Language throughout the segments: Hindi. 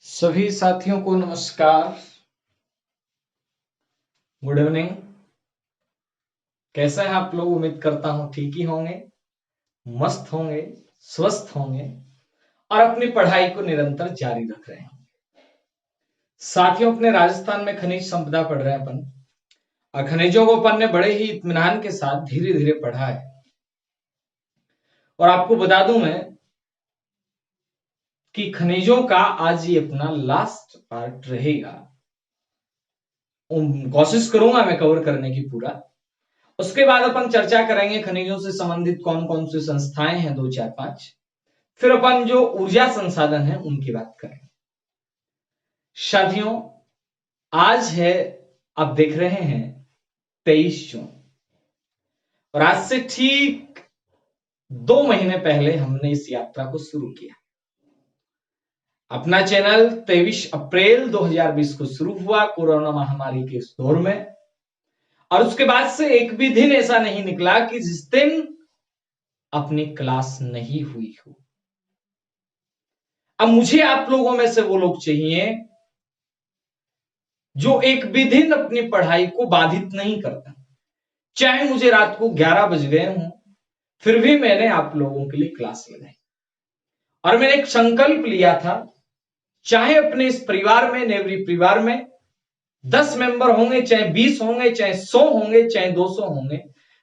सभी साथियों को नमस्कार। Good evening. कैसा है आप लोग? उम्मीद करता हूं ठीक ही होंगे, मस्त होंगे, स्वस्थ होंगे और अपनी पढ़ाई को निरंतर जारी रख रहे हैं। साथियों, अपने राजस्थान में खनिज संपदा पढ़ रहे हैं अपन, और खनिजों को अपन ने बड़े ही इत्मीनान के साथ धीरे धीरे पढ़ा है। और आपको बता दूं मैं कि खनिजों का आज ये अपना लास्ट पार्ट रहेगा। कोशिश करूंगा मैं कवर करने की पूरा। उसके बाद अपन चर्चा करेंगे खनिजों से संबंधित कौन कौन सी संस्थाएं हैं, 2 4 5। फिर अपन जो ऊर्जा संसाधन है उनकी बात करेंगे। साथियों, आज है, आप देख रहे हैं, 23 जून, और आज से ठीक 2 महीने पहले हमने इस यात्रा को शुरू किया। अपना चैनल 23 अप्रैल 2020 को शुरू हुआ कोरोना महामारी के इस दौर में, और उसके बाद से एक भी दिन ऐसा नहीं निकला कि जिस दिन अपनी क्लास नहीं हुई हो। अब मुझे आप लोगों में से वो लोग चाहिए जो एक भी दिन अपनी पढ़ाई को बाधित नहीं करता। चाहे मुझे रात को 11 बज गए हों, फिर भी मैंने आप लोगों के लिए क्लास लगाई। और मैंने एक संकल्प लिया था, चाहे अपने इस परिवार में, नेवरी परिवार में 10 मेंबर होंगे, चाहे 20 होंगे, चाहे 100 होंगे, चाहे 200 होंगे,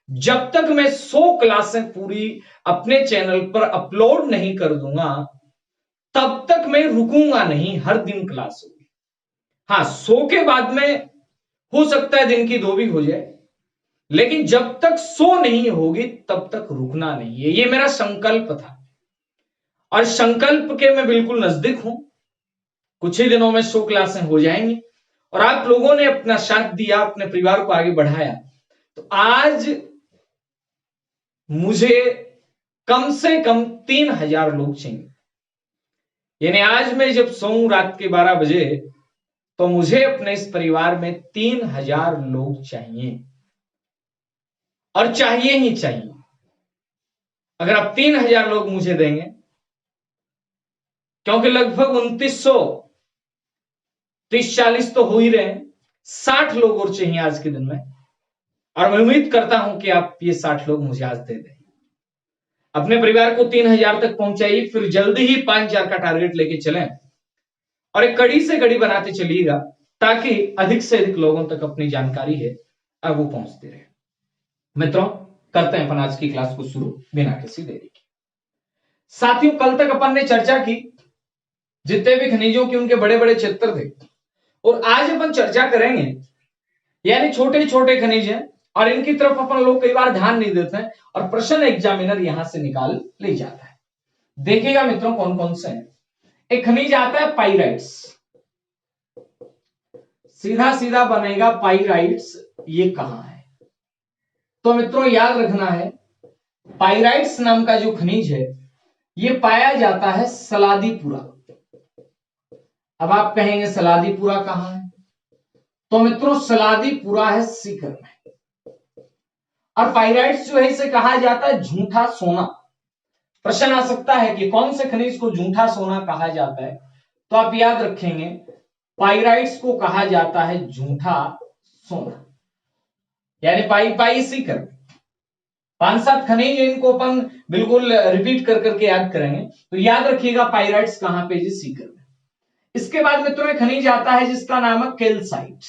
जब तक मैं 100 क्लासें पूरी अपने चैनल पर अपलोड नहीं कर दूंगा तब तक मैं रुकूंगा नहीं। हर दिन क्लास होगी। हाँ, 100 के बाद में हो सकता है दिन की 2 भी हो जाए, लेकिन जब तक 100 नहीं होगी तब तक रुकना नहीं है। ये मेरा संकल्प था, और संकल्प के मैं बिल्कुल नजदीक हूं। कुछ ही दिनों में 100 क्लासें हो जाएंगी, और आप लोगों ने अपना साथ दिया, अपने परिवार को आगे बढ़ाया। तो आज मुझे कम से कम 3000 लोग चाहिए। यानी आज मैं जब सोऊं रात के 12 बजे, तो मुझे अपने इस परिवार में 3000 लोग चाहिए, और चाहिए ही चाहिए। अगर आप 3000 लोग मुझे देंगे, क्योंकि लगभग 2900 30-40 तो हो ही रहे हैं, 60 लोग और चाहिए आज के दिन में। और मैं उम्मीद करता हूं कि आप ये 60 लोग मुझे आज दे दें। अपने परिवार को 3000 तक पहुंचाइए, फिर जल्दी ही 5000 का टारगेट लेके चलें, और एक कड़ी से कड़ी बनाते चलिएगा, ताकि अधिक से अधिक लोगों तक अपनी जानकारी है अब वो पहुंचती रहे। मित्रों, करते हैं अपन आज की क्लास को शुरू बिना किसी देरी के। साथियों, कल तक अपन ने चर्चा की जितने भी खनिजों के उनके बड़े बड़े क्षेत्र थे, और आज अपन चर्चा करेंगे, यानी छोटे छोटे खनिज हैं और इनकी तरफ अपन लोग कई बार ध्यान नहीं देते हैं, और प्रश्न एग्जामिनर यहां से निकाल ले जाता है। देखिएगा मित्रों, कौन कौन से हैं। एक खनिज आता है पाइराइट्स, सीधा सीधा बनेगा पाइराइट्स। ये कहां है? तो मित्रों याद रखना है, पाइराइट्स नाम का जो खनिज है ये पाया जाता है सलादीपुरा। अब आप कहेंगे सलादीपुरा कहां है? तो मित्रों सलादीपुरा है सीकर में। और पाइराइट्स जो है इसे कहा जाता है झूठा सोना। प्रश्न आ सकता है कि कौन से खनिज को झूठा सोना कहा जाता है? तो आप याद रखेंगे, पाइराइट्स को कहा जाता है झूठा सोना, यानी पाई पाई सीकर। 5-7 खनिज इनको अपन बिल्कुल रिपीट कर करके याद करेंगे। तो याद रखिएगा पाइराइट्स कहां पे जी? सीकर में। इसके बाद मित्रों एक खनिज आता है जिसका नाम है कैल्साइट।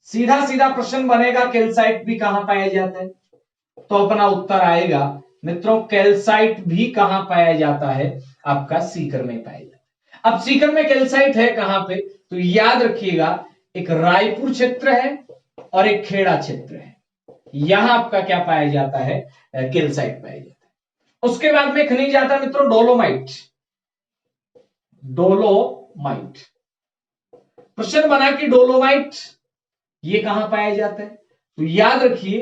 सीधा सीधा प्रश्न बनेगा, कैल्साइट भी कहां पाया जाता है? तो अपना उत्तर आएगा मित्रों, कैल्साइट भी कहां पाया जाता है? आपका सीकर में पाया जाता है। अब सीकर में कैल्साइट है कहां पे? तो याद रखिएगा, एक रायपुर क्षेत्र है और एक खेड़ा क्षेत्र है। यहां आपका क्या पाया जाता है? कैल्साइट पाया जाता है। उसके बाद में खनिज आता है मित्रों डोलोमाइट। डोलोमाइट प्रश्न बना कि डोलोमाइट ये कहां पाया जाता है? तो याद रखिए,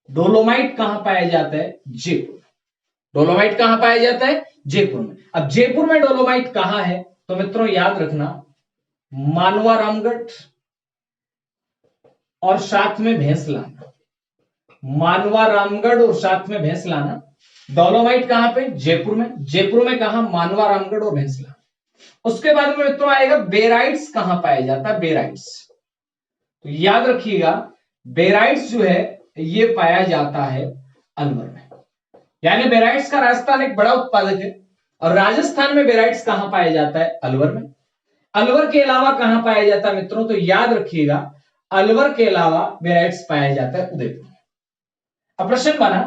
डोलोमाइट कहां पाया जाता है? जयपुर। डोलोमाइट कहां पाया जाता है? जयपुर में। अब जयपुर में डोलोमाइट कहां है? तो मित्रों याद रखना, मानवा रामगढ़ और साथ में भैंसलाना। मानवा रामगढ़ और साथ में भैंसलाना। डोलोमाइट कहां पे? जयपुर में। जयपुर में कहा? मानवा रामगढ़ और भैंसलाना। उसके बाद में मित्रों आएगा बेराइट्स कहां पाया जाता है, बेराइट्स। तो याद रखिएगा बेराइट्स जो है ये पाया जाता है अलवर में, यानी बेराइट्स का राजस्थान एक बड़ा उत्पादक है। और राजस्थान में बेराइट्स कहां पाया जाता है, अलवर में। अलवर के अलावा कहां पाया जाता है मित्रों, तो याद रखिएगा अलवर के अलावा बेराइट्स पाया जाता है उदयपुर में। अब प्रश्न बना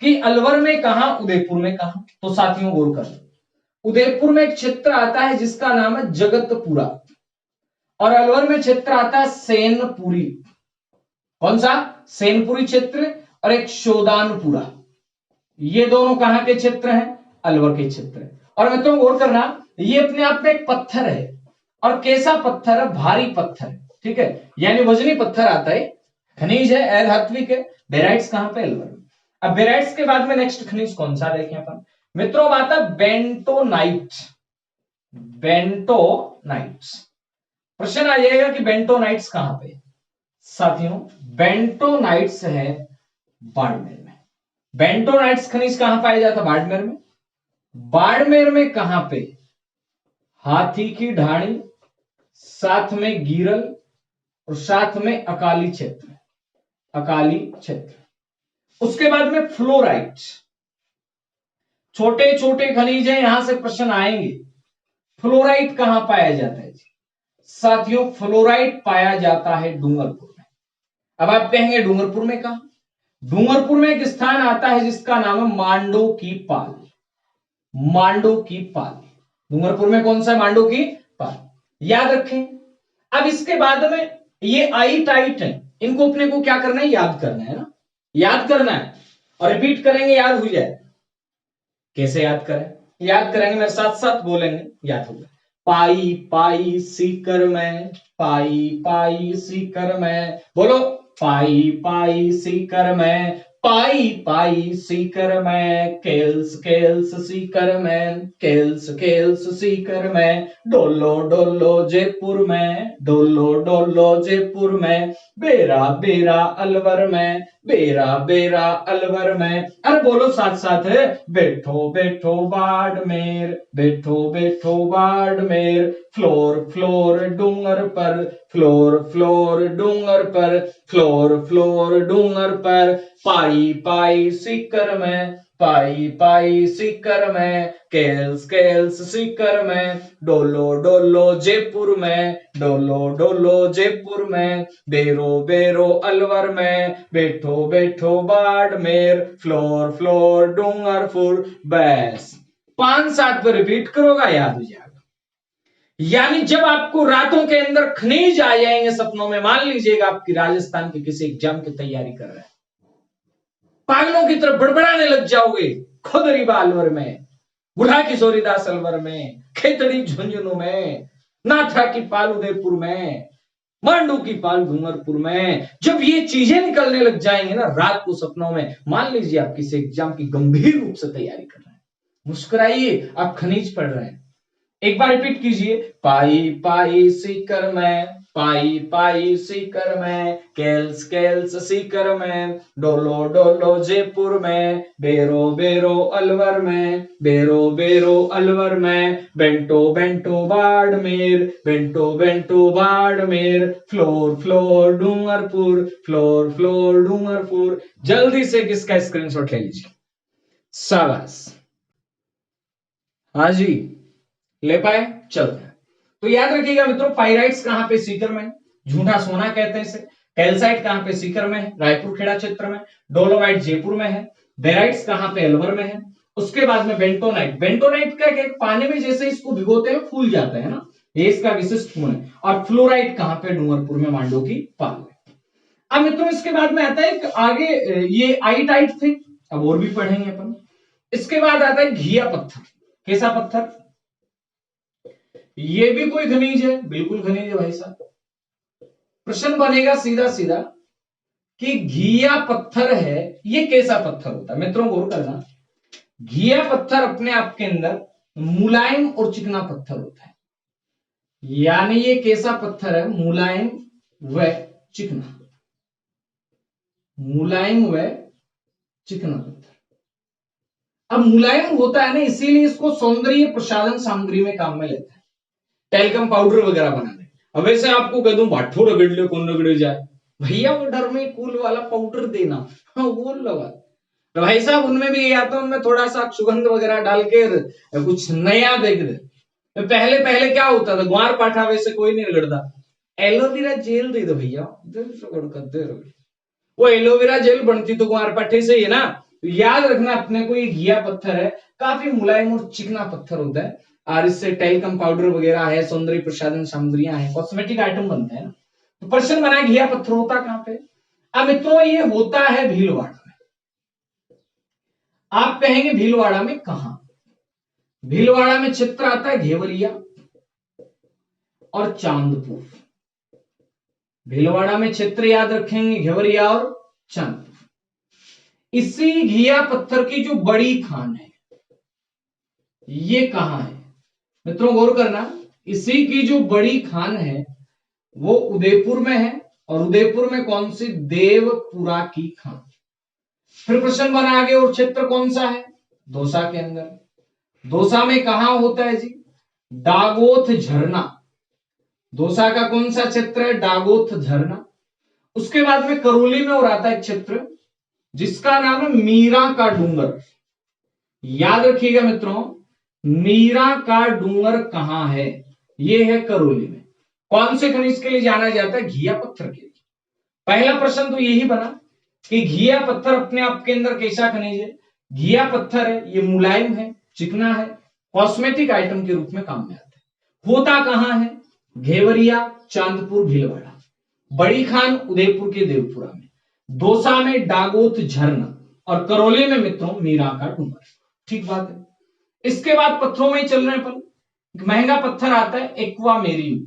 कि अलवर में कहां, उदयपुर में कहां, तो साथियों गौर कर, उदयपुर में एक क्षेत्र आता है जिसका नाम है जगतपुरा, और अलवर में क्षेत्र आता है सेनपुरी। कौन सा, सेनपुरी क्षेत्र, और एक शोदानपुरा। ये दोनों कहां के क्षेत्र हैं, अलवर के क्षेत्र। और मित्रों गौर करना, ये अपने आप में एक पत्थर है, और कैसा पत्थर है, भारी पत्थर, ठीक है, यानी वजनी पत्थर आता है, खनिज है, अधात्विक है। बेराइट्स कहां पे, अलवर में। अब बेराइट्स के बाद में नेक्स्ट खनिज कौन सा देखें अपन मित्रों, अब आता है बेंटोनाइट। बेंटोनाइट्स, प्रश्न आ जाएगा कि बेंटोनाइट्स कहां पे, साथियों बेंटोनाइट्स है बाड़मेर में। बेंटोनाइट्स खनिज कहां पाया जाता है, बाड़मेर में। बाड़मेर में कहां पे, हाथी की ढाणी, साथ में गिरल, और साथ में अकाली क्षेत्र, अकाली क्षेत्र। उसके बाद में फ्लोराइट, छोटे छोटे खनिज है, यहां से प्रश्न आएंगे। फ्लोराइट कहां पाया जाता है, साथियों फ्लोराइट पाया जाता है डूंगरपुर में। अब आप कहेंगे डूंगरपुर में कहां, डूंगरपुर में एक स्थान आता है जिसका नाम है मांडो की पाल। मांडो की पाल, डूंगरपुर में कौन सा, मांडो की पाल, याद रखें। अब इसके बाद में ये आई टाइट है, इनको अपने को क्या करना है, याद करना है ना, याद करना है, और रिपीट करेंगे याद हो जाए। कैसे याद करें, याद करेंगे मेरे साथ साथ बोलेंगे, याद होगा। पाई पाई सीकर में, पाई पाई सीकर में, बोलो पाई पाई सीकर में, पाई पाई सीकर में, केल्स केल्स सीकर में, केल्स केल्स सीकर में, डोलो डोलो जयपुर में, डोलो डोलो जयपुर में, बेरा बेरा अलवर में, बेरा बेरा अलवर में। अरे बोलो साथ साथ है, बैठो बैठो बाड़मेर, बैठो बैठो बाड़मेर, फ्लोर फ्लोर डूंगर पर, फ्लोर फ्लोर डूंगर पर, फ्लोर फ्लोर डूंगर पर, पाई पाई सीकर में, पाई पाई सीकर में, केल्स केल्स सीकर में, डोलो डोलो जयपुर में, डोलो डोलो जयपुर में, बेरो बेरो अलवर में, बैठो बैठो बाड़मेर, फ्लोर फ्लोर डूंगरपुर। बस 5-7 पर रिपीट करोगा, याद हो जाएगा। यानी जब आपको रातों के अंदर खनिज आ जाएंगे सपनों में, मान लीजिएगा आपकी राजस्थान के किसी एग्जाम की तैयारी कर रहे हैं, पागलों की तरफ बड़बड़ाने लग जाओगे, खुदरीबा अलवर में, बुढ़ा किशोरीदास अलवर में, खेतड़ी झुंझुनू में, नाथा की पाल उदयपुर में, मांडू की पाल डूंगरपुर में। जब ये चीजें निकलने लग जाएंगे ना रात को सपनों में, मान लीजिए आप किसी एग्जाम की गंभीर रूप से तैयारी कर रहे हैं, मुस्कुराइए, आप खनिज पढ़ रहे हैं। एक बार रिपीट कीजिए, पाई पाई सीकर में, पाई पाई सीकर में, केल्स केल्स सीकर में, डोलो डोलो जयपुर में, बेरो बेरो अलवर में, बेरो बेरो अलवर में, bento bento Barmer, bento bento Barmer, floor floor Dungarpur, floor floor Dungarpur. जल्दी से किसका स्क्रीनशॉट ले लीजिए, शाबाश, हाँ जी ले पाए, चलते हैं। तो याद रखिएगा मित्रों, पाइराइट्स कहां पे, सीकर में, झूठा सोना कहते हैं इसे। कैल्साइट कहां पे, सीकर में है, रायपुर खेड़ा क्षेत्र में। डोलोमाइट जयपुर में है। बेराइट्स कहां पे, अलवर में है। उसके बाद में बेंटोनाइट, बेंटोनाइट का पानी में जैसे इसको भिगोते हैं फूल जाता है ना, ये इसका विशिष्ट गुण है। और फ्लोराइट कहां पे, डूंगरपुर में, मांडो की पाल में। अब मित्रों इसके बाद में आता है आगे, ये आई टाइट थे, अब और भी पढ़ेंगे अपन। इसके बाद आता है घिया पत्थर। कैसा पत्थर, ये भी कोई खनिज है, बिल्कुल खनिज है भाई साहब। प्रश्न बनेगा सीधा सीधा कि घिया पत्थर है, ये कैसा पत्थर होता है। मित्रों गौर करना, घिया पत्थर अपने आप के अंदर मुलायम और चिकना पत्थर होता है। यानी ये कैसा पत्थर है, मुलायम व चिकना, मुलायम व चिकना पत्थर। अब मुलायम होता है ना, इसीलिए इसको सौंदर्य प्रसाधन सामग्री में काम में लेते हैं। टेल्कम पाउडर वगैरह बना दे। अब वैसे आपको कह दूं भाठो रगड़ ले, कौन रगड़े जाए भैया, वो डर्मीकूल वाला पाउडर देना, हाँ वो लगा। तो भाई साहब उनमें भी आता है, उनमें थोड़ा सा सुगंध वगैरह डाल के कुछ नया देख दे। तो पहले पहले क्या होता था, ग्वार पाठा वैसे कोई नहीं रगड़ता, एलोवेरा जेल दे दो भैया, वो एलोवेरा जेल बनती तो ग्वार पाठे से ही है ना। तो याद रखना अपने को, ये घिया पत्थर है, काफी मुलायम और चिकना पत्थर होता है, और इससे टेल्कम पाउडर वगैरह है, सौंदर्य प्रसाधन सामग्रियां हैं, कॉस्मेटिक आइटम बनते हैं ना। तो प्रश्न बना घिया पत्थर होता कहां पे? अब मित्रों ये होता है भीलवाड़ा में। आप कहेंगे भीलवाड़ा में कहां? भीलवाड़ा में क्षेत्र आता है घेवरिया और चांदपुर। भीलवाड़ा में क्षेत्र याद रखेंगे घेवरिया और चांदपुर। इसी घिया पत्थर की जो बड़ी खान है ये कहां है? मित्रों गौर करना, इसी की जो बड़ी खान है वो उदयपुर में है, और उदयपुर में कौन सी? देवपुरा की खान। फिर प्रश्न बना आगे, और क्षेत्र कौन सा है? दौसा के अंदर। दौसा में कहां होता है जी? डागोथ झरना। दौसा का कौन सा क्षेत्र है? डागोथ झरना। उसके बाद में करौली में और आता है क्षेत्र जिसका नाम है मीरा का डूंगर। याद रखिएगा मित्रों, मीरा का डूंगर कहां है? यह है करौली में। कौन से खनिज के लिए जाना जाता है? घिया पत्थर के लिए। पहला प्रश्न तो यही बना कि घिया पत्थर अपने आप के अंदर कैसा खनिज है? घिया पत्थर है, ये मुलायम है, चिकना है, कॉस्मेटिक आइटम के रूप में काम में आता है। होता कहां है? घेवरिया, चांदपुर, भीलवाड़ा। बड़ी खान उदयपुर के देवपुरा में, दौसा में डागोत झरना, और करौली में मित्रों मीरा का डूंगर। ठीक बात है। इसके बाद पत्थरों में ही चल रहे पर महंगा पत्थर आता है एक्वामेरिन।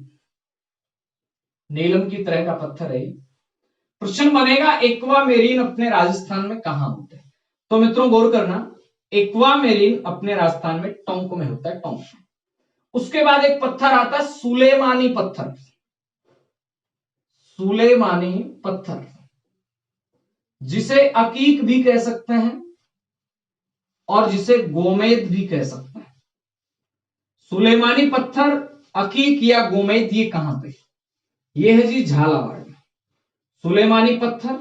नीलम की तरह का पत्थर है। प्रश्न बनेगा एक्वामेरिन अपने राजस्थान में कहां होता है? तो मित्रों गौर करना, एक्वामेरिन अपने राजस्थान में टोंक में होता है, टोंक में। उसके बाद एक पत्थर आता है सुलेमानी पत्थर। सुलेमानी पत्थर जिसे अकीक भी कह सकते हैं और जिसे गोमेद भी कह सकते हैं। सुलेमानी पत्थर, अकीक या गोमेद, ये कहां पे? ये है जी झालावाड़ में। सुलेमानी पत्थर,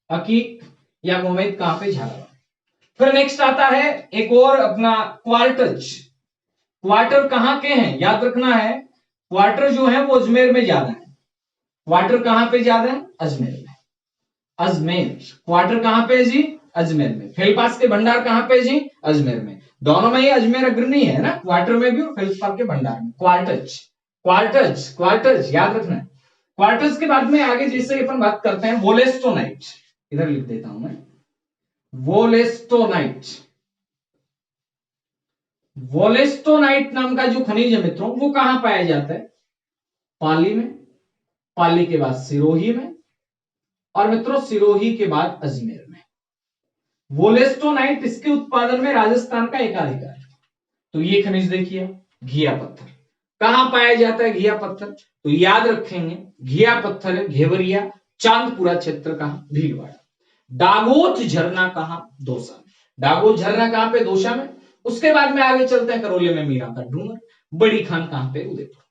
अकीक या गोमेद कहां पे? झालावाड़। फिर नेक्स्ट आता है एक और अपना क्वार्टज। क्वार्टर कहां के हैं? याद रखना है, क्वार्टर जो है वो अजमेर में ज्यादा है। क्वार्टर कहां पे ज्यादा है? अजमेर में। अजमेर क्वार्टर कहां पे जी? अजमेर में। फेलपास के भंडार कहां पे जी? अजमेर में। दोनों में ही अजमेर अग्रणी है ना, क्वार्टर में भी और फेलपास के भंडार में। क्वार्टज क्वार्टज क्वार्टज याद रखना है। क्वार्टज के बाद में आगे जैसे अपन बात करते हैं वोलेस्टोनाइट, इधर लिख देता हूं मैं, वोलेस्टोनाइट। वोलेस्टोनाइट नाम का जो खनिज है मित्रों वो कहां पाया जाता है? पाली में, पाली के बाद सिरोही में, और मित्रों सिरोही के बाद अजमेर में। वोलेस्टोनाइट, इसके उत्पादन में राजस्थान का एकाधिकार है। तो ये खनिज देखिए, घिया पत्थर कहां पाया जाता है? घिया पत्थर तो याद रखेंगे घिया पत्थर है घेवरिया, चांदपुरा क्षेत्र कहां? भीलवाड़ा। डागोत झरना कहां? दौसा में। डागोत झरना कहां पे? दौसा में। उसके बाद में आगे चलते हैं करौली में मीरा का डूंगर। बड़ी खान कहां पे? उदयपुर।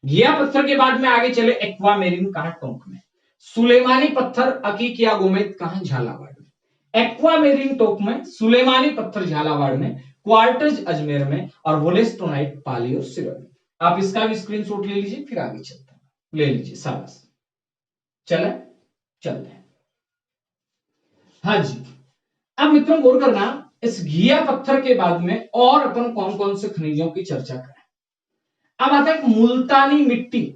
घिया पत्थर के बाद में आगे चले एक्वामेरिन कहां? टोंक में। सुलेमानी पत्थर, अकीक या गोमेद कहां? झालावाड़ में। एक्वामेरिन टोंक में, सुलेमानी पत्थर झालावाड़ में, क्वार्टज अजमेर में, और वोलेस्टोनाइट पाली और सिरोही। आप इसका भी स्क्रीनशॉट ले लीजिए, फिर आगे चलते हैं। ले लीजिए, शाबाश। चले चलते हैं। हाँ जी। अब मित्रों गौर करना, इस घिया पत्थर के बाद में और अपन कौन कौन से खनिजों की चर्चा करें। अब आता है मुल्तानी मिट्टी।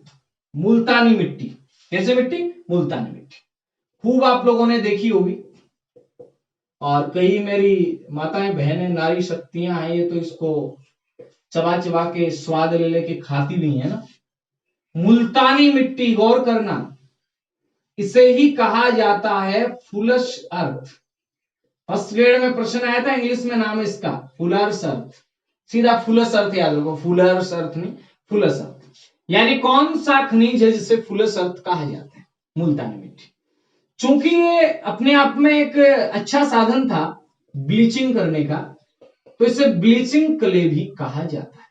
मुल्तानी मिट्टी कैसे मिट्टी? मुल्तानी मिट्टी खूब आप लोगों ने देखी होगी, और कई मेरी माताएं बहनें नारी शक्तियां हैं ये तो इसको चबा चबा के स्वाद ले लेके खाती भी है ना। मुल्तानी मिट्टी गौर करना, इसे ही कहा जाता है फुलश अर्थ। फर्स्ट ग्रेड में प्रश्न आया था, इंग्लिश में नाम है इसका फुलर्स अर्थ। सीधा फुलस अर्थ याद रखो, फुलर्स अर्थ नहीं, फुलस अर्थ। यानी कौन सा खनिज है जिसे फुलस अर्थ कहा जाता है? मुल्तानी मिट्टी। चूंकि ये अपने आप में एक अच्छा साधन था ब्लीचिंग करने का, तो इसे ब्लीचिंग क्ले भी कहा जाता है।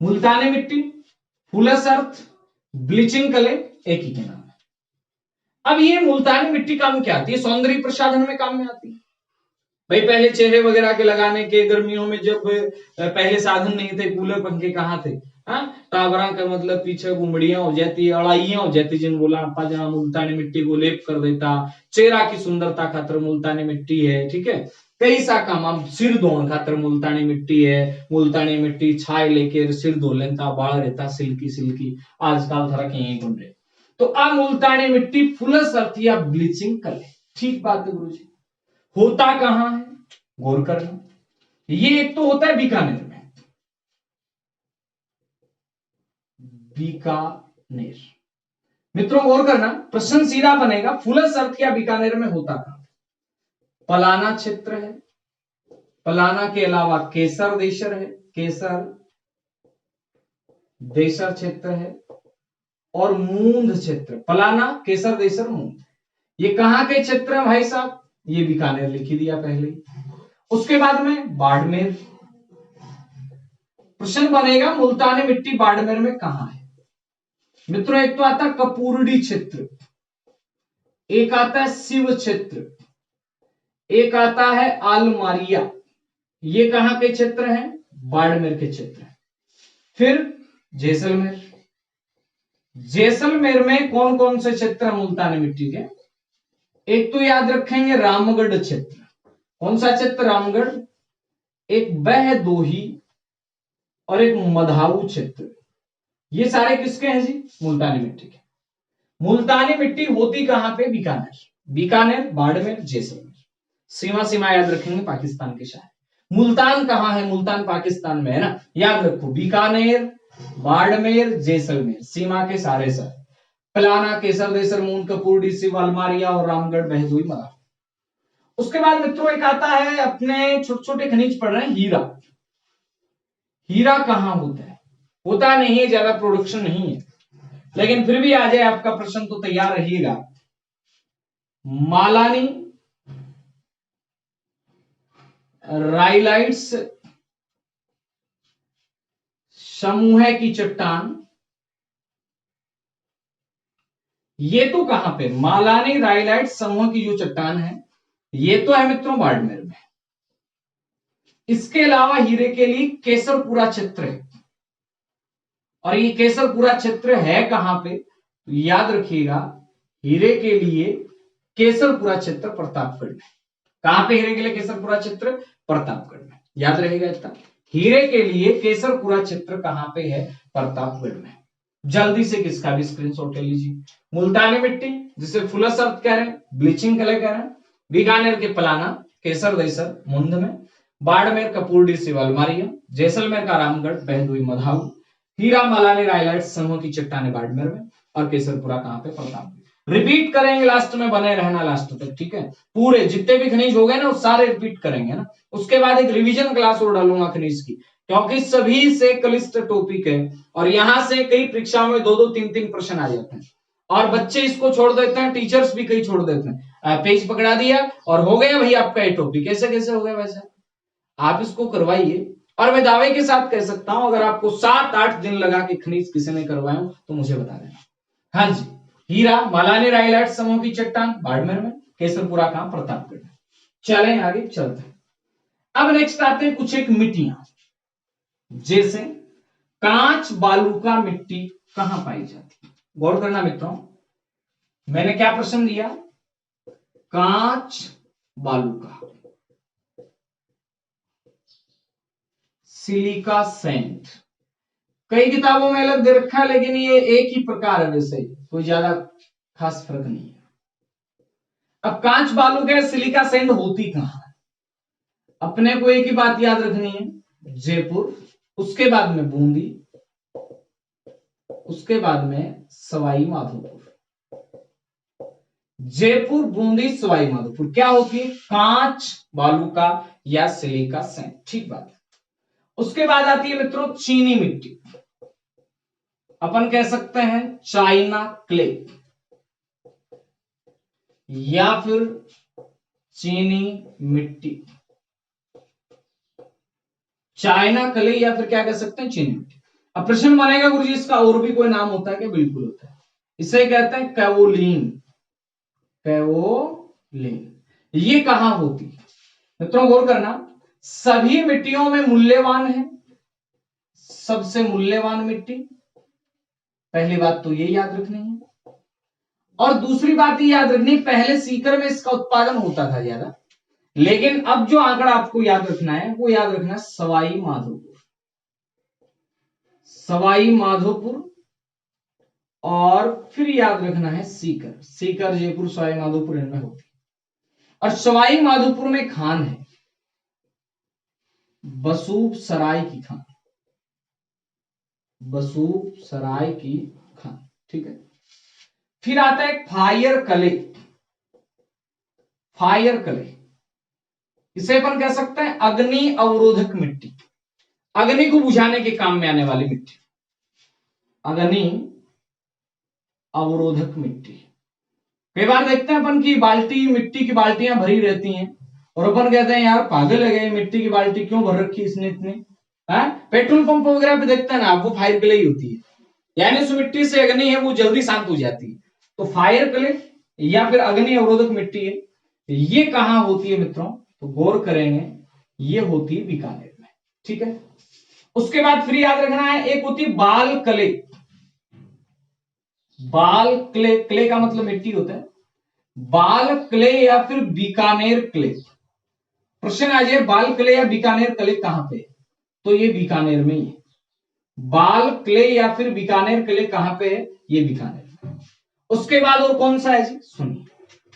मुल्तानी मिट्टी फुलस अर्थ, ब्लीचिंग क्ले एक ही के नाम है। अब ये मुल्तानी मिट्टी काम क्या आती है? सौंदर्य प्रसाधन में काम में आती है भाई। पहले चेहरे वगैरह के लगाने के, गर्मियों में जब पहले साधन नहीं थे, कूलर पंखे कहाँ थे, हाँ, टावरा का मतलब पीछे गुमड़ियां हो जाती, अड़ाइयां हो जाती, जिन बोला जहां मुल्तानी मिट्टी को लेप कर देता, चेहरा की सुंदरता खातर मुल्तानी मिट्टी है, ठीक है। कई सा काम, अब सिर धोने खातर मुल्तानी मिट्टी है, मुल्तानी मिट्टी छाए लेके सिर धो लेता, बाल रहता सिल्की सिल्की, आजकल थोड़ा यही बन रहे। तो आ मुल्तानी मिट्टी फुलस अर्थ या ब्लीचिंग कर ले, ठीक बात है गुरु जी। होता कहां है, गौर करना। ये एक तो होता है बीकानेर में, बीकानेर, मित्रों गौर करना, प्रश्न सीधा बनेगा, फुलस अर्थ या बीकानेर में होता कहां? पलाना क्षेत्र है, पलाना के अलावा केसर देशर है, केसर देशर क्षेत्र है, और मूंद क्षेत्र, पलाना केसर देशर मूंद, ये कहां के क्षेत्र है भाई साहब? ये बीकानेर लिख ही दिया पहले। उसके बाद में बाड़मेर, प्रश्न बनेगा मुल्तानी मिट्टी बाड़मेर में कहां है? मित्रों एक तो आता है कपूरडी क्षेत्र, एक आता है शिव क्षेत्र, एक आता है आलमारिया, ये कहां के क्षेत्र हैं? बाड़मेर के क्षेत्र है। फिर जैसलमेर, जैसलमेर में कौन कौन से क्षेत्र है मुल्तानी मिट्टी के? एक तो याद रखेंगे रामगढ़ क्षेत्र, कौन सा क्षेत्र? रामगढ़, एक बहदोही और एक मधाऊ क्षेत्र, ये सारे किसके हैं जी? मुल्तानी मिट्टी के। मुल्तानी मिट्टी होती कहां पे? बीकानेर, बीकानेर, बाड़मेर, जैसलमेर, सीमा सीमा याद रखेंगे पाकिस्तान के शहर। मुल्तान कहां है? मुल्तान पाकिस्तान में है ना, याद रखो, बीकानेर, बाड़मेर, जैसलमेर, सीमा के सारे शहर, पलाना, केसर देसर, मूंद, कपूरडी, सिव, अलमारिया और रामगढ़, बहदोई, मधा। उसके बाद मित्रों एक आता है, अपने छोटे छोटे खनिज पढ़ रहे हैं, हीरा। हीरा कहां होता है? होता नहीं है, ज्यादा प्रोडक्शन नहीं है, लेकिन फिर भी आ जाए आपका प्रश्न तो तैयार रहिएगा। मालानी राइलाइट्स समूह की चट्टान, ये तो कहां पे? मालानी राइलाइट समूह की जो चट्टान है, ये तो है मित्रों बाड़मेर में। इसके अलावा हीरे के लिए केसरपुरा क्षेत्र है, और ये केसरपुरा क्षेत्र है कहां पे? तो याद रखिएगा, हीरे के लिए केसरपुरा क्षेत्र प्रतापगढ़ में। कहां पे हीरे के लिए केसरपुरा क्षेत्र? प्रतापगढ़ में, याद रहेगा इतना। हीरे के लिए केसरपुरा क्षेत्र कहां पे है? प्रतापगढ़ में। जल्दी से किसका भी स्क्रीनशॉट ले लीजिए। मुल्तानी मिट्टी, जिसे फुलस अर्थ कह रहे हैं, ब्लीचिंग कलर कह रहे हैं, बीकानेर के पलाना, केसर देसर, मुंद में, बाड़मेर कपूरडी, सिव, अलमारिया, जैसलमेर का रामगढ़, बहदोई, मधाऊ, हीरा, मालानी राइलाइट समूह की चट्टाने बाड़मेर में, और केसरपुरा कहां पे? प्रतापगढ़। रिपीट करेंगे, लास्ट में बने रहना लास्ट तक, ठीक है। पूरे जितने भी खनिज हो गए ना, वो सारे रिपीट करेंगे ना। उसके बाद एक रिवीजन क्लास और डालूंगा खनिज की, क्योंकि सभी से क्लिष्ट टॉपिक है, और यहां से कई परीक्षाओं में 2-2, 3-3 प्रश्न आ जाते हैं, और बच्चे इसको छोड़ देते हैं, टीचर्स भी कई छोड़ देते हैं। पेज पकड़ा दिया और हो गया भाई आपका ये टॉपिक। कैसे कैसे हो गया? वैसे आप इसको करवाइए, और मैं दावे के साथ कह सकता हूं, अगर आपको 7-8 दिन लगा के खनिज किसी ने करवाया तो मुझे बता देना। हाँ जी, हीरा, मालानी राइलाइट समूह की चट्टान बाड़मेर में, केसरपुरा कहां? प्रतापगढ़ में। चलें आगे चलते हैं। अब नेक्स्ट आते हैं कुछ एक मिट्टियां, जैसे कांच बालू का मिट्टी कहां पाई जाती है? गौर करना मित्रों, मैंने क्या प्रश्न दिया? कांच बालू का, सिलिका सैंड, कई किताबों में अलग दे रखा है, लेकिन ये एक ही प्रकार है, वैसे कोई ज्यादा खास फर्क नहीं है। अब कांच बालू का सिलिका सैंड होती कहां है? अपने को एक ही बात याद रखनी है, जयपुर, उसके बाद में बूंदी, उसके बाद में सवाई माधोपुर। जयपुर, बूंदी, सवाई माधोपुर क्या होती है? कांच बालू का या सिलिका सैंड, ठीक बात है। उसके बाद आती है मित्रों चीनी मिट्टी, अपन कह सकते हैं चाइना क्ले, या फिर चीनी मिट्टी, चाइना क्ले, या फिर क्या कह सकते हैं? चीनी मिट्टी। अब प्रश्न बनेगा गुरुजी इसका और भी कोई नाम होता है क्या? बिल्कुल होता है, इसे कहते हैं कैवोलिन। कैवोलिन ये कहां होती है मित्रों? गौर करना, सभी मिट्टियों में मूल्यवान है, सबसे मूल्यवान मिट्टी, पहली बात तो ये याद रखनी है। और दूसरी बात ये याद रखनी, पहले सीकर में इसका उत्पादन होता था ज्यादा, लेकिन अब जो आंकड़ा आपको याद रखना है वो याद रखना है सवाई माधोपुर। सवाई माधोपुर और फिर याद रखना है सीकर। सीकर, जयपुर, सवाई माधोपुर इनमें होती है। और सवाई माधोपुर में खान है बसूब सराय की खान, बसूब सराय की खान, ठीक है। फिर आता है फायर कले। फायर कले इसे अपन कह सकते हैं अग्नि अवरोधक मिट्टी, अग्नि को बुझाने के काम में आने वाली मिट्टी, अग्नि अवरोधक मिट्टी। कई बार देखते हैं अपन की बाल्टी, मिट्टी की बाल्टियां भरी रहती हैं और अपन कहते हैं यार पागल है गए, मिट्टी की बाल्टी क्यों भर रखी इसने इतनी, पेट्रोल पंप वगैरह पे देखते हैं ना, वो फायर क्ले ही होती है, यानी उस मिट्टी से अग्नि है वो जल्दी शांत हो जाती है। तो फायर क्ले या फिर अग्नि अवरोधक मिट्टी है, ये कहां होती है मित्रों? तो गौर करेंगे, ये होती है बीकानेर में, ठीक है। उसके बाद फिर याद रखना है, एक होती बाल क्ले। बाल क्ले, क्ले का मतलब मिट्टी होता है, बाल क्ले या फिर बीकानेर क्ले। प्रश्न आ जाए बाल क्ले या बीकानेर क्ले कहां पे? तो ये बीकानेर में ही है। बाल क्ले या फिर बीकानेर क्ले कहां पे है? ये बीकानेर में। उसके बाद और कौन सा है जी? सुनिए,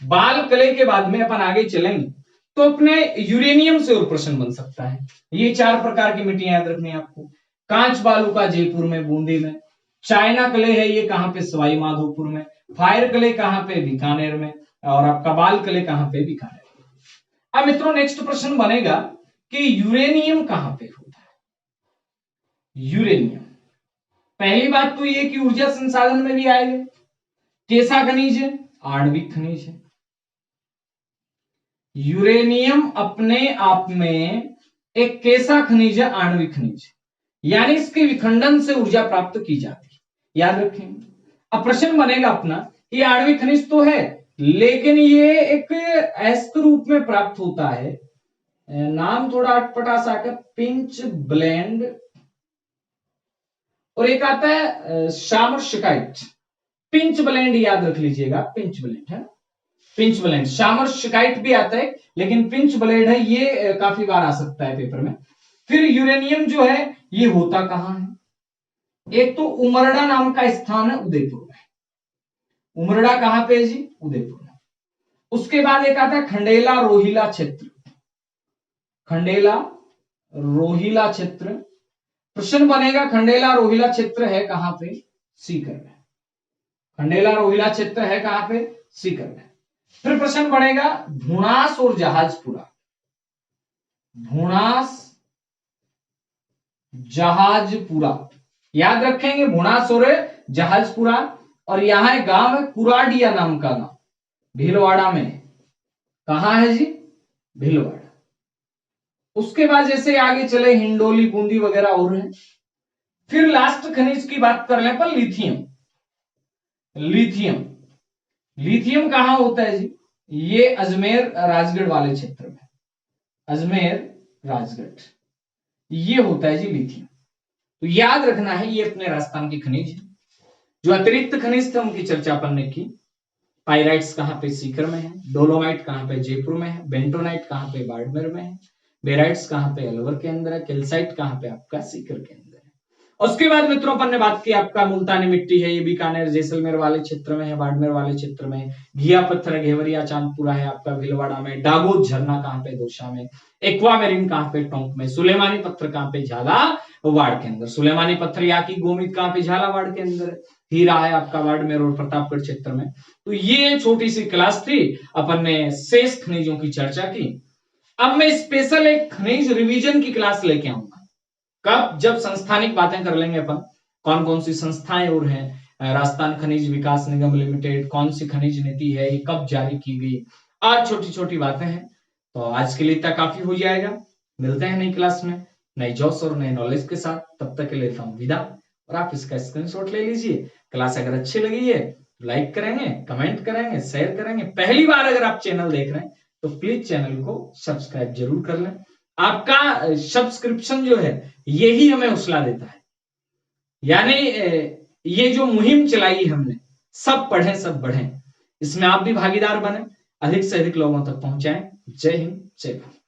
बाल क्ले के बाद में अपन आगे चलेंगे तो अपने यूरेनियम से और प्रश्न बन सकता है। ये 4 प्रकार की मिट्टियां याद रखनी है आपको। कांच बालू का जयपुर में, बूंदी में। चाइना क्ले है ये कहां पे? सवाई माधोपुर में। फायर क्ले कहां पे? बीकानेर में। और आपका बाल क्ले कहां पे? बीकानेर। अब मित्रों नेक्स्ट प्रश्न बनेगा कि यूरेनियम कहां पे होता है? यूरेनियम, पहली बात तो ये कि ऊर्जा संसाधन में भी आएगा। कैसा खनिज है? आणविक खनिज है। यूरेनियम अपने आप में एक कैसा खनिज है? आणविक खनिज, यानी इसके विखंडन से ऊर्जा प्राप्त की जाती है, याद रखें। अब प्रश्न बनेगा अपना, ये आणविक खनिज तो है लेकिन ये एक अयस्क रूप में प्राप्त होता है, नाम थोड़ा अटपटा सा का, पिंच ब्लेंड, और एक आता है शामरशिकाइट। पिंच ब्लेंड याद रख लीजिएगा, पिंच ब्लेंड है, पिंच ब्लेंड। शामरशिकाइट भी आता है लेकिन पिंच ब्लेंड है, ये काफी बार आ सकता है पेपर में। फिर यूरेनियम जो है ये होता कहां है? एक तो उमरडा नाम का स्थान है उदयपुर में। उमरडा कहां पे है जी? उदयपुर में। उसके बाद एक आता है खंडेला रोहिला क्षेत्र। खंडेला रोहिला क्षेत्र, प्रश्न बनेगा खंडेला रोहिला क्षेत्र है कहां पे? सीकर में। खंडेला रोहिला क्षेत्र है कहां पे? सीकर में। फिर प्रश्न बनेगा भूणास और जहाजपुरा। भूणास जहाजपुरा, याद रखेंगे भूणास और जहाजपुरा। और यहां एक गांव है कुराडिया नाम का गांव, भीलवाड़ा में। कहां है जी? भीलवाड़ा। उसके बाद जैसे आगे चले हिंडोली, बूंदी वगैरह और है। फिर लास्ट खनिज की बात कर लें पर लिथियम। लिथियम, लिथियम कहां होता है जी? ये अजमेर राजगढ़ वाले क्षेत्र में, अजमेर राजगढ़, ये होता है जी लिथियम। तो याद रखना है ये अपने राजस्थान की खनिज है। जो अतिरिक्त खनिज थे उनकी चर्चा अपन ने की। पाइराइट्स कहां पे? सीकर में है। डोलोमाइट कहां पे? जयपुर में है। बेंटोनाइट कहां पे? बाड़मेर में है। बेराइट्स कहां पे? अलवर के अंदर है। कैल्साइट कहां पे? आपका सीकर के अंदर है। उसके बाद मित्रों अपन ने बात की आपका मुल्तानी मिट्टी है, ये बीकानेर जैसलमेर वाले क्षेत्र में है, बाड़मेर वाले क्षेत्र में। घिया पत्थर घेवरिया चांदपुरा है आपका भीलवाड़ा में। डागोत झरना कहां पे? दौसा में। एक्वामेरिन कहां पे? टोंक में। सुलेमानी पत्थर कहां पे? झालावाड़ के अंदर। सुलेमानी पत्थर या की गोमित कहां पे? झालावाड़ के अंदर। हीरा है आपका बाड़मेर और प्रतापगढ़ क्षेत्र में। तो ये छोटी सी क्लास थी, अपन ने शेष खनिजों की चर्चा की। अब मैं स्पेशल एक खनिज रिवीजन की क्लास लेके आऊंगा। कब? जब संस्थानिक बातें कर लेंगे अपन, कौन कौन सी संस्थाएं और हैं। राजस्थान खनिज विकास निगम लिमिटेड, कौन सी खनिज नीति है, ये कब जारी की गई, और छोटी छोटी बातें हैं। तो आज के लिए इतना काफी हो जाएगा। मिलते हैं नई क्लास में नई जोश और नए नॉलेज के साथ। तब तक के लिए विदा। और आप इसका स्क्रीनशॉट ले लीजिए। क्लास अगर अच्छी लगी है लाइक करेंगे, कमेंट करेंगे, शेयर करेंगे। पहली बार अगर आप चैनल देख रहे हैं तो प्लीज चैनल को सब्सक्राइब जरूर कर लें। आपका सब्सक्रिप्शन जो है यही हमें हौसला देता है। यानी ये जो मुहिम चलाई हमने, सब पढ़ें सब बढ़ें, इसमें आप भी भागीदार बने, अधिक से अधिक लोगों तक पहुंचाएं। जय हिंद, जय भारत।